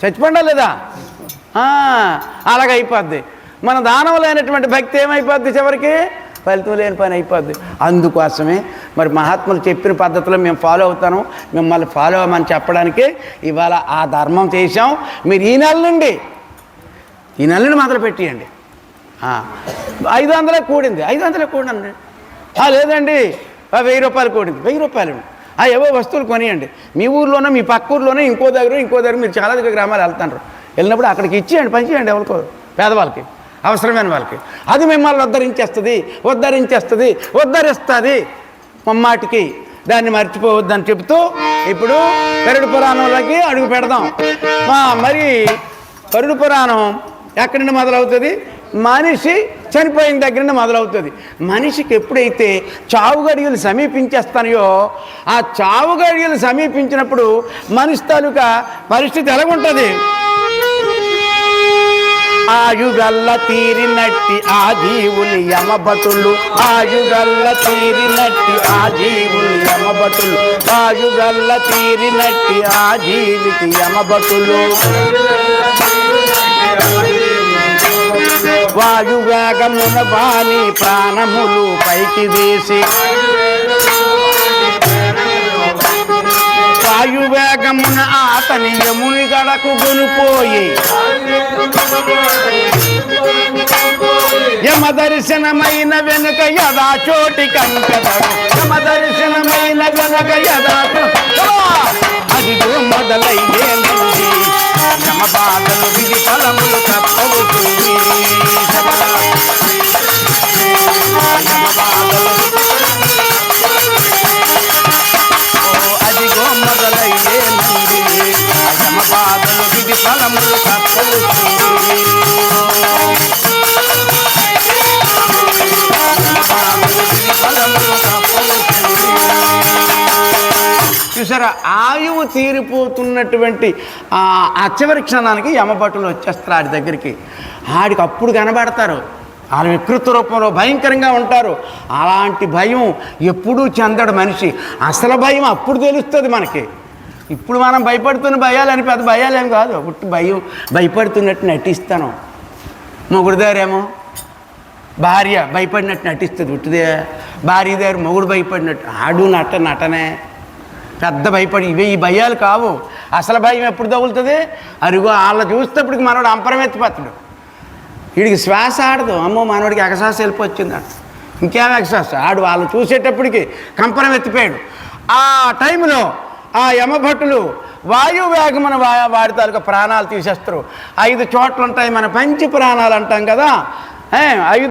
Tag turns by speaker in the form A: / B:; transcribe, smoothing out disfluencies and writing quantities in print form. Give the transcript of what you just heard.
A: చచ్చిపోండా లేదా? అలాగైపోద్ది. మన దానం లేనటువంటి భక్తి ఏమైపోద్ది? చివరికి ఫలితం లేని పని అయిపోద్ది. అందుకోసమే మరి మహాత్ములు చెప్పిన పద్ధతిలో మేము ఫాలో అవుతాను, మిమ్మల్ని ఫాలో అవ్వమని చెప్పడానికి ఇవాళ ఆ ధర్మం చేశాం. మీరు ఈ నెల నుండి మొదలు పెట్టియండి. 500 కూడింది, 500 కూడండి. లేదండి 1000 రూపాయలు కూడింది, 1000 రూపాయలు. ఏవో వస్తువులు కొనియండి. మీ ఊర్లోనో మీ పక్క ఊర్లోనో ఇంకో దగ్గర మీరు చాలా దగ్గర గ్రామాలు వెళ్తారు. వెళ్ళినప్పుడు అక్కడికి ఇచ్చేయండి, పంచేయండి ఎవరికో, పేదవాళ్ళకి, అవసరమైన వాళ్ళకి. అది మిమ్మల్ని ఉద్ధరిస్తుంది మమ్మాటికి. దాన్ని మర్చిపోవద్దని చెబుతూ ఇప్పుడు గరుడ పురాణంలోకి అడుగు పెడదాం. మరి గరుడ పురాణం ఎక్కడి నుండి మొదలవుతుంది? మనిషి చనిపోయిన దగ్గర నుండి మొదలవుతుంది. మనిషికి ఎప్పుడైతే చావు గడియలు సమీపించేస్తాయో, ఆ చావు గడియలు సమీపించినప్పుడు మనిషి తాలూకా పరిస్థితి ఎలాగుంటుంది? ఆయుగల్ల తీరినట్టి ఆ జీవుని యమభటులు, ఆయుగల్ల తీరినట్టి ఆ జీవుని యమభటులు, ఆయుగల్ల తీరినట్టి ఆ జీవికి యమభటులు. వాయువేగమున వాని ప్రాణములు పైకి వేసి, వాయువేగమున అతని యముని గడకు గొనిపోయి, యమ దర్శనమైన వెనుక యదా చోటి కంకదడు, యమ దర్శనమైన వెనుక యదా అదిగో మొదలయ్యేనండి యమ బాధలు విధి ఫలములు తప్పవు. అదిగో మొదలయ్యేనండి యమ బాధలు విధి ఫలములు తప్పవు. చూసారా, ఆయువు తీరిపోతున్నటువంటి ఆ చివరి క్షణానికి యమభటులు వచ్చేస్తారు ఆడి దగ్గరికి. ఆడికి అప్పుడు కనబడతారు. వాళ్ళ వికృత రూపంలో భయంకరంగా ఉంటారు. అలాంటి భయం ఎప్పుడూ చెందడు మనిషి. అసలు భయం అప్పుడు తెలుస్తుంది మనకి. ఇప్పుడు మనం భయపడుతున్న భయాలని పెద్ద భయాలేం కాదు. పుట్టి భయపడుతున్నట్టు నటిస్తాను. మొగుడు దారేమో భార్య భయపడినట్టు నటిస్తుంది. పుట్టిదే భార్య దగ్గర మొగుడు భయపడినట్టు. ఆడు నటనే పెద్ద భయపడి. ఈ భయాలు కావు. అసలు భయం ఎప్పుడు తగులుతుంది? అరుగు వాళ్ళ చూసేటప్పటికి మనోడు అంపరమెత్తిపోతాడు. వీడికి శ్వాస ఆడదు. అమ్మో మనోడికి ఎగసాస వెళ్ళిపోచ్చిందంట. ఇంకేం ఎగసాస ఆడు వాళ్ళు చూసేటప్పటికి కంపరం ఎత్తిపోయాడు. ఆ టైంలో ఆ యమభటులు వాయువేగమున వాడి తాలూకా ప్రాణాలు తీసేస్తారు. 5 చోట్ల ఉంటాయి మన పంచి ప్రాణాలు అంటాం కదా. 5